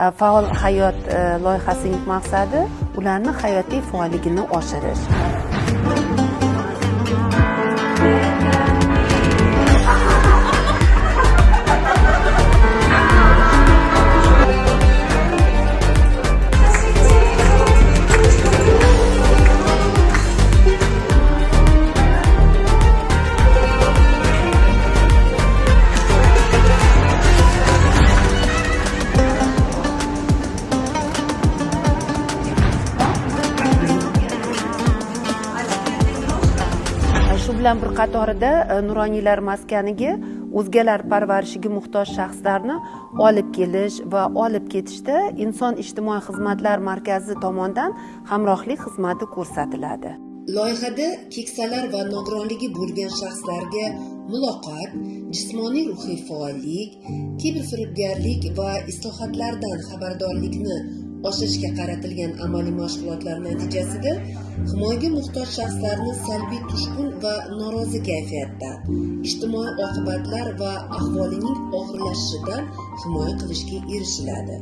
Faol hayot loyihasining maqsadi ularning hayotiy faolligini oshirish. Shu bilan bir qatorida nuroniylar maskaniga o'zgalar parvarishiga muhtoj shaxslarni olib kelish va olib ketishda Inson ijtimoiy xizmatlar markazi tomonidan hamrohlik xizmati ko'rsatiladi. Loyihada keksalar va nogironligi bo'lgan shaxslarga muloqot, jismoniy ruhiy faollik, kiberfiribgarlik va islohotlardan xabardorlikni oshirishga qaratilgan amaliy mashg'ulotlar natijasida himoyaga muhtoj shaxslarni salbiy tushkun va norozi kayfiyatdan, ijtimoiy oqibatlar va ahvolining og'irlashishidan himoya qilishga erishiladi.